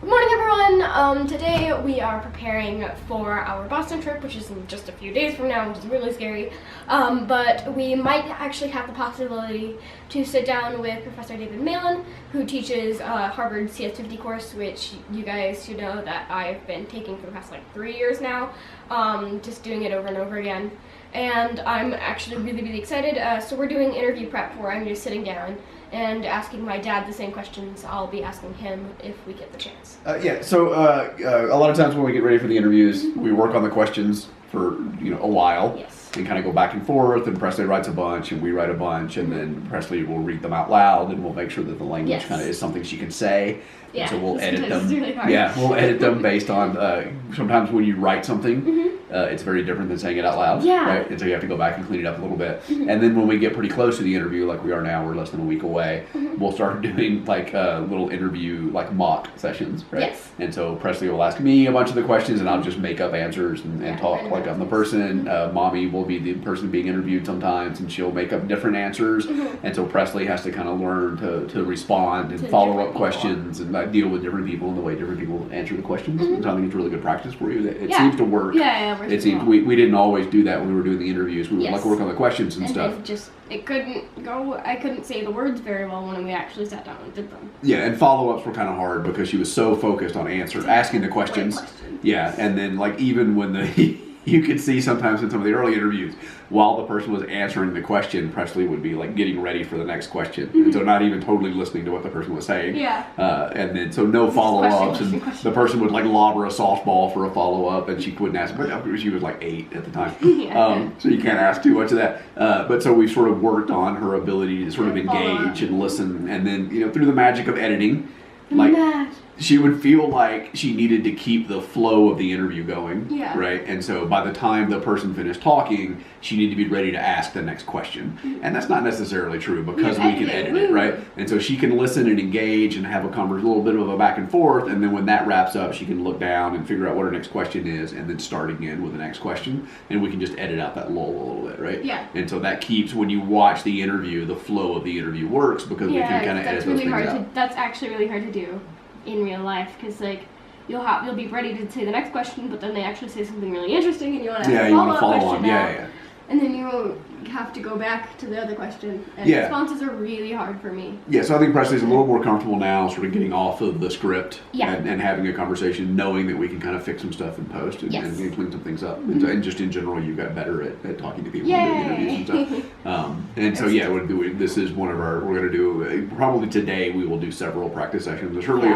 Good morning, everyone. Today we are preparing for our Boston trip, which is in just a few days from now, which is really scary. But we might actually have the possibility to sit down with Professor David Malin, who teaches Harvard CS50 course, which you guys should know that I've been taking for the past 3 years now, just doing it over and over again. And I'm actually really excited. So we're doing interview prep where I'm just sitting down and asking my dad the same questions I'll be asking him if we get the chance. So a lot of times when we get ready for the interviews, we work on the questions for a while. Yes. And kind of go back and forth, and Presley writes a bunch, and we write a bunch, and then Presley will read them out loud, and we'll make sure that the language kind of is something she can say. Yeah, so we'll edit them. It's really hard. Yeah, we'll edit them based on, sometimes when you write something, it's very different than saying it out loud. Yeah. Right? And so you have to go back and clean it up a little bit. And then when we get pretty close to the interview, like we are now, we're less than a week away, we'll start doing little interview, mock sessions, right? Yes. And so Presley will ask me a bunch of the questions, and I'll just make up answers and talk like I'm the person. Mommy will be the person being interviewed sometimes, and she'll make up different answers. And so Presley has to kind of learn to respond and follow up questions and deal with different people and the way different people answer the questions. And so I think it's really good practice for you. It seems to work. It seems we didn't always do that when we were doing the interviews. We would work on the questions and stuff. I couldn't say the words very well when we actually sat down and did them. Yeah, and follow-ups were kind of hard because she was so focused on asking the questions. Yeah, and then even when you could see sometimes in some of the early interviews, while the person was answering the question, Presley would be getting ready for the next question. And so not even totally listening to what the person was saying. Yeah. And then so no follow-ups, and the person would lob her a softball for a follow-up, and she wouldn't ask, but she was 8 at the time. So you can't ask too much of that. But so we sort of worked on her ability to sort of engage and listen, and then through the magic of editing, she would feel like she needed to keep the flow of the interview going, right? And so by the time the person finished talking, she needed to be ready to ask the next question. And that's not necessarily true because we can edit it, right? And so she can listen and engage and have a little bit of a back and forth, and then when that wraps up, she can look down and figure out what her next question is, and then start again with the next question, and we can just edit out that lull a little bit, right? Yeah. And so that keeps, when you watch the interview, the flow of the interview works because we can kind of edit those things out. That's actually really hard to do in real life, because you'll be ready to say the next question, but then they actually say something really interesting, and you want to ask a follow-up question now, and then you have to go back to the other question, and responses are really hard for me. Yeah, so I think Presley's a little more comfortable now sort of getting off of the script and having a conversation, knowing that we can kind of fix some stuff in post and clean some things up. And just in general, you got better at talking to people and doing interviews and stuff. And so this is one of we're going to do, probably today we will do several practice sessions, certainly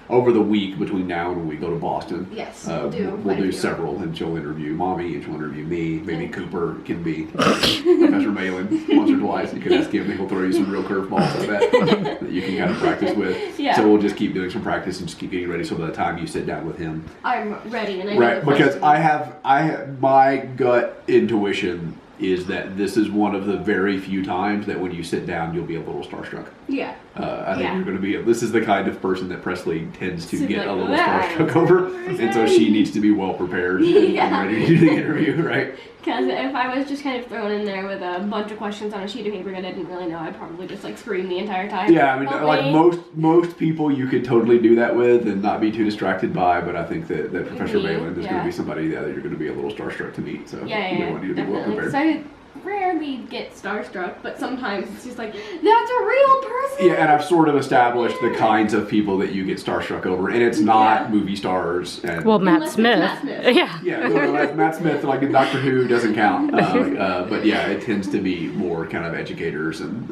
over the week between now and when we go to Boston. Yes, we'll do several, and she'll interview Mommy, and she'll interview me. Maybe Cooper can be Professor Malin once or twice. You can ask him, and he'll throw you some real curveballs, I bet, that you can kind of practice with. Yeah. So we'll just keep doing some practice and just keep getting ready so by the time you sit down with him, I'm ready. And I know because I have my gut intuition is that this is one of the very few times that when you sit down, you'll be a little starstruck. Yeah. I think you're going to be, this is the kind of person that Presley tends to get a little starstruck over, and so she needs to be well prepared and ready to do the interview, right? Because if I was just kind of thrown in there with a bunch of questions on a sheet of paper that I didn't really know, I'd probably just scream the entire time. Yeah, I mean, most people you could totally do that with and not be too distracted by, but I think that Professor Malin is going to be somebody that you're going to be a little starstruck to meet, so we want you to be well prepared. So I rarely get starstruck, but sometimes it's just that's a real person. Yeah, and I've sort of established the kinds of people that you get starstruck over, and it's not movie stars. And Matt Smith. Matt Smith, like in Doctor Who, doesn't count. But it tends to be more kind of educators and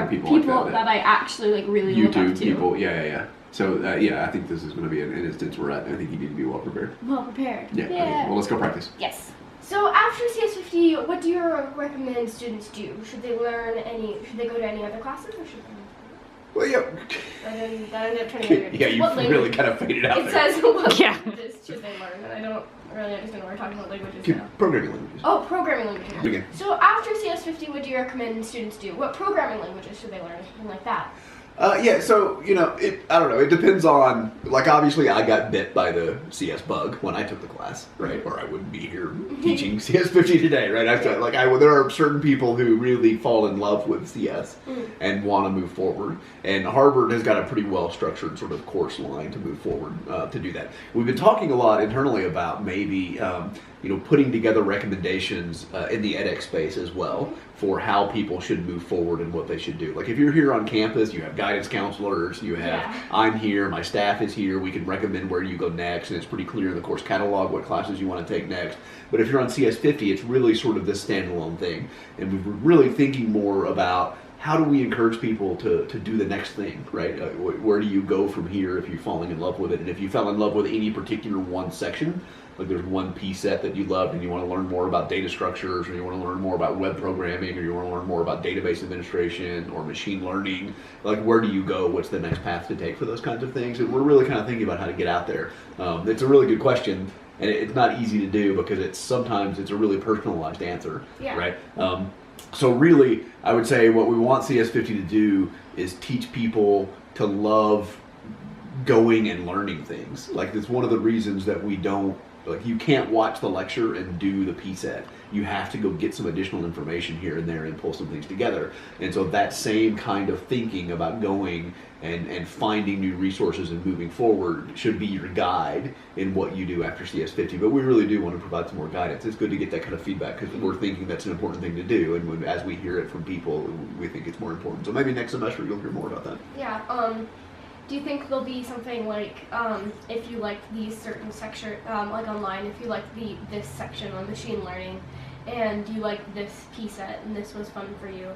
people like that I actually really look up to. YouTube people, So, I think this is going to be an instance where I think you need to be well prepared. Well prepared. Yeah. Okay. Well, let's go practice. Yes. So after CS50, what do you recommend students do? Should they go to any other classes, or should they? Well, that ended up turning you really kind of faded out there. It says what languages should they learn, and I don't really understand what we're talking about languages now. Programming languages. Oh, programming languages. Okay. So after CS50, what do you recommend students do? What programming languages should they learn? Something like that. Yeah, so, I don't know, it depends on, like, obviously I got bit by the CS bug when I took the class, right, or I wouldn't be here teaching CS 50 today, right, there are certain people who really fall in love with CS and want to move forward, and Harvard has got a pretty well-structured sort of course line to move forward to do that. We've been talking a lot internally about maybe, putting together recommendations in the edX space as well for how people should move forward and what they should do. Like if you're here on campus, you have guidance counselors, you have, I'm here, my staff is here, we can recommend where you go next, and it's pretty clear in the course catalog what classes you want to take next. But if you're on CS50, it's really sort of this standalone thing. And we were really thinking more about how do we encourage people to do the next thing, right? Where do you go from here if you're falling in love with it? And if you fell in love with any particular one section, like there's one piece set that you loved and you want to learn more about data structures, or you want to learn more about web programming, or you want to learn more about database administration or machine learning, like where do you go? What's the next path to take for those kinds of things? And we're really kind of thinking about how to get out there. It's a really good question, and it's not easy to do because sometimes it's a really personalized answer, right? So really, I would say what we want CS50 to do is teach people to love going and learning things. Like it's one of the reasons that we don't, like you can't watch the lecture and do the PSET. You have to go get some additional information here and there and pull some things together. And so that same kind of thinking about going and finding new resources and moving forward should be your guide in what you do after CS50. But we really do want to provide some more guidance. It's good to get that kind of feedback because we're thinking that's an important thing to do. And as we hear it from people, we think it's more important. So maybe next semester you'll hear more about that. Yeah. Do you think there'll be something like, if you like these certain section, like online, if you like this section on machine learning, and you like this PSET, and this was fun for you,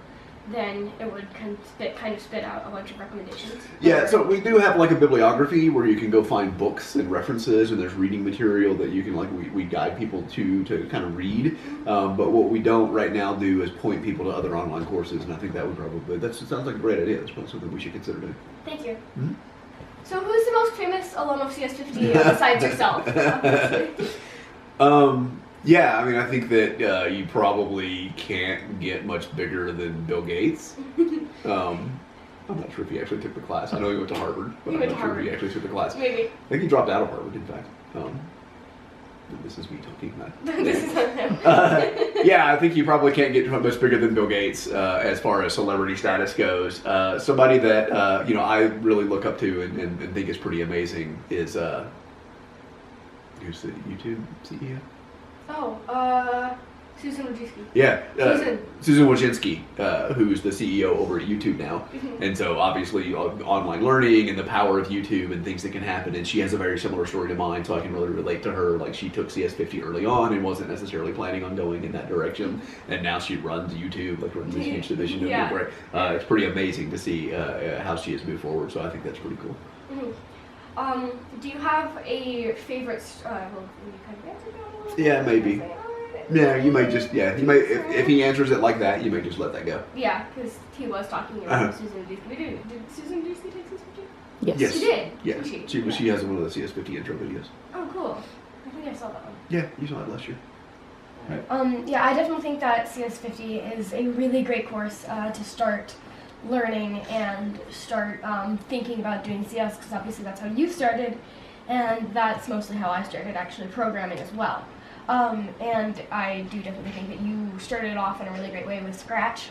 then it would kind of spit out a bunch of recommendations? Yeah, so we do have like a bibliography where you can go find books and references, and there's reading material that you can we guide people to kind of read. But what we don't right now do is point people to other online courses, and I think that would that sounds like a great idea. It's probably something we should consider doing. Thank you. Mm-hmm. So who's the most famous alum of CS50 besides yourself, obviously? Yeah, I mean, I think that you probably can't get much bigger than Bill Gates. I'm not sure if he actually took the class. I know he went to Harvard, but I'm not sure if he actually took the class. Maybe. I think he dropped out of Harvard, in fact. This is me talking about. This is on him. Yeah, I think you probably can't get much bigger than Bill Gates as far as celebrity status goes. Somebody that I really look up to and think is pretty amazing is who's the YouTube CEO? Oh, Susan Wojcicki. Yeah, Susan Wojcicki, who's the CEO over at YouTube now. Mm-hmm. And so obviously online learning and the power of YouTube and things that can happen. And she has a very similar story to mine, so I can really relate to her. Like she took CS50 early on and wasn't necessarily planning on going in that direction. And now she runs YouTube, runs this huge division of YouTube. It's pretty amazing to see how she has moved forward. So I think that's pretty cool. Mm-hmm. Do you have a favorite? Yeah, maybe. Yeah, you might just, you might, if he answers it like that, you may just let that go. Yeah, because he was talking about Susan Wojcicki. Did Susan Wojcicki take CS50? Yes. She did? Yeah, she has one of the CS50 intro videos. Oh, cool. I think I saw that one. Yeah, you saw it last year. Right. Yeah, I definitely think that CS50 is a really great course to start learning and start thinking about doing CS, because obviously that's how you started, and that's mostly how I started actually programming as well. And I do definitely think that you started off in a really great way with Scratch,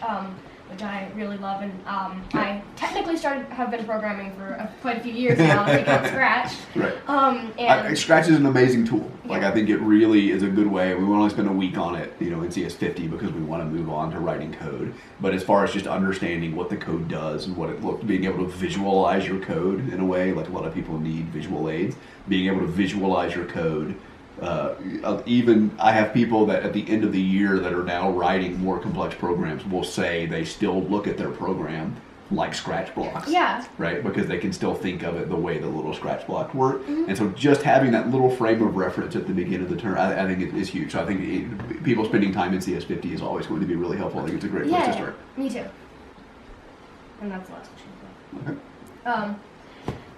which I really love, and I technically have been programming for quite a few years now, if I count Scratch. Right. Scratch is an amazing tool. I think it really is a good way. We only spend a week on it, in CS50 because we want to move on to writing code. But as far as just understanding what the code does and what it looks, being able to visualize your code in a way, like a lot of people need visual aids, being able to visualize your code. Even I have people that at the end of the year that are now writing more complex programs will say they still look at their program like Scratch blocks. Yeah. Right? Because they can still think of it the way the little Scratch blocks work. Mm-hmm. And so just having that little frame of reference at the beginning of the term, I think it is huge. So I think people spending time in CS50 is always going to be really helpful. I think it's a great place to start. Me too. And that's lots of shit. Okay.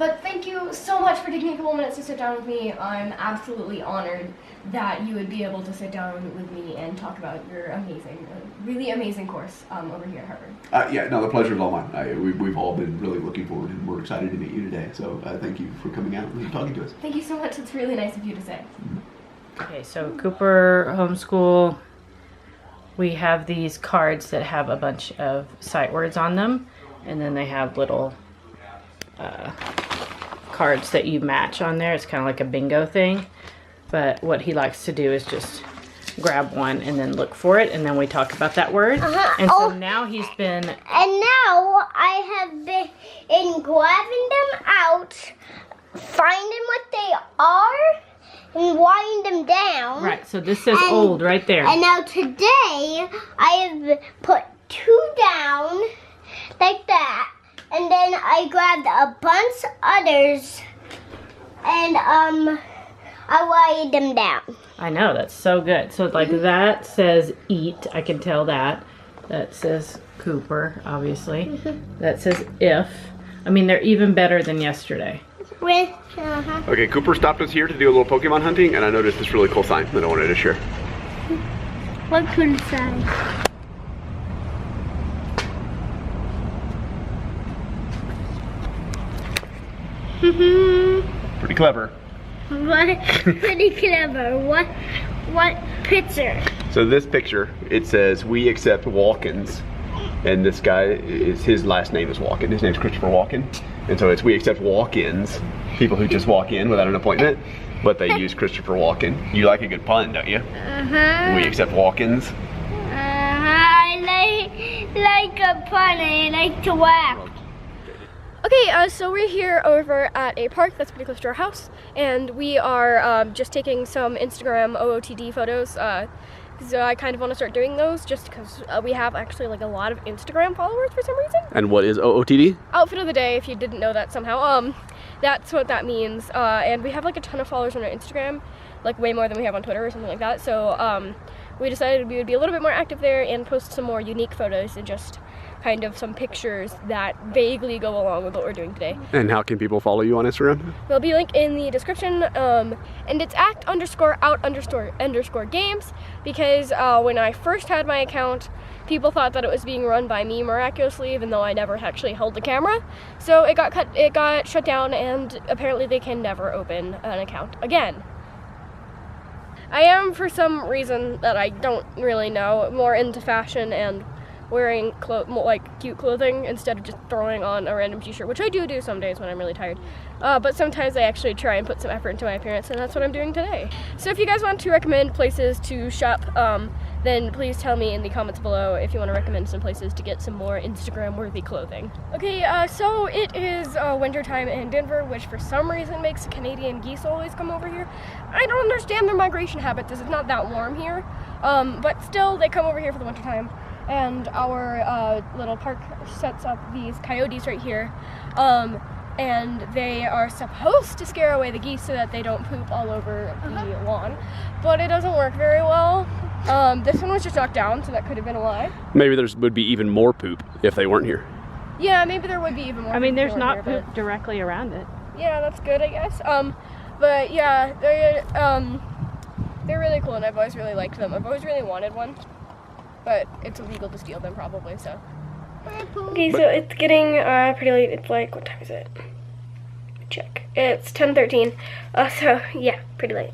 But thank you so much for taking a couple minutes to sit down with me. I'm absolutely honored that you would be able to sit down with me and talk about your amazing, really amazing course over here at Harvard. Yeah, no, the pleasure is all mine. We've all been really looking forward, and we're excited to meet you today. So thank you for coming out and talking to us. Thank you so much. It's really nice of you to say. Okay, so Cooper Homeschool, we have these cards that have a bunch of sight words on them, and then they have little cards that you match on there. It's kind of like a bingo thing, but what he likes to do is just grab one and then look for it, and then we talk about that word. And so now he's been... And now I have been grabbing them out, finding what they are, and writing them down. Right, so this says old right there. And now today, I have put 2 down, like that. And then I grabbed a bunch of others, and I write them down. I know, that's so good. So like that says eat, I can tell that. That says Cooper, obviously. That says if. I mean, they're even better than yesterday. Okay, Cooper stopped us here to do a little Pokemon hunting, and I noticed this really cool sign that I wanted to share. What cool sign? Pretty clever. What? Pretty clever. What picture? So this picture, it says, "We accept walk-ins." And this guy, his last name is Walken. His name's Christopher Walken. And so it's "We accept walk-ins," people who just walk in without an appointment. But they use Christopher Walken. You like a good pun, don't you? Uh-huh. We accept walk-ins. I like a pun. I like to walk. Okay, so we're here over at a park that's pretty close to our house, and we are just taking some Instagram OOTD photos. So I kind of want to start doing those just because we have actually like a lot of Instagram followers for some reason. And what is OOTD? Outfit of the day, if you didn't know that somehow. That's what that means. And we have like a ton of followers on our Instagram, like way more than we have on Twitter or something like that. So we decided we would be a little bit more active there and post some more unique photos and just kind of some pictures that vaguely go along with what we're doing today. And how can people follow you on Instagram? There'll be a link in the description, and it's ActOutGames, because when I first had my account, people thought that it was being run by me miraculously, even though I never actually held the camera. So it got shut down, and apparently they can never open an account again. I am, for some reason that I don't really know, more into fashion and wearing cute clothing instead of just throwing on a random t-shirt, which I do some days when I'm really tired. But sometimes I actually try and put some effort into my appearance, and that's what I'm doing today. So if you guys want to recommend places to shop, then please tell me in the comments below if you want to recommend some places to get some more Instagram-worthy clothing. Okay, so it is winter time in Denver, which for some reason makes Canadian geese always come over here. I don't understand their migration habits, as it's not that warm here, but still they come over here for the winter time. And our little park sets up these coyotes right here, and they are supposed to scare away the geese so that they don't poop all over the lawn, but it doesn't work very well. This one was just knocked down, so that could have been a lie. Maybe there would be even more poop if they weren't here. Yeah, maybe there would be even more. I mean, there's not here, poop directly around it. Yeah, that's good, I guess. But yeah, they're really cool, and I've always really liked them. I've always really wanted one. But it's illegal to steal them probably, so. Okay, so it's getting pretty late. It's like, what time is it? Check. It's 10:13. So yeah, pretty late.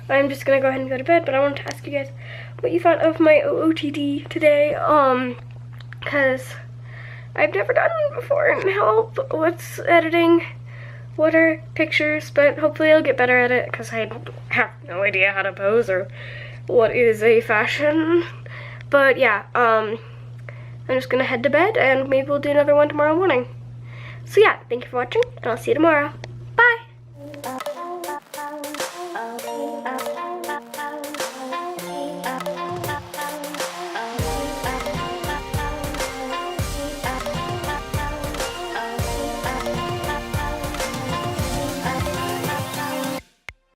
I'm just gonna go ahead and go to bed, but I wanted to ask you guys what you thought of my OOTD today, cause I've never done it before, and help, what's editing, what are pictures, but hopefully I'll get better at it, cause I have no idea how to pose or what is a fashion. But yeah, I'm just gonna head to bed, and maybe we'll do another one tomorrow morning. So yeah, thank you for watching, and I'll see you tomorrow.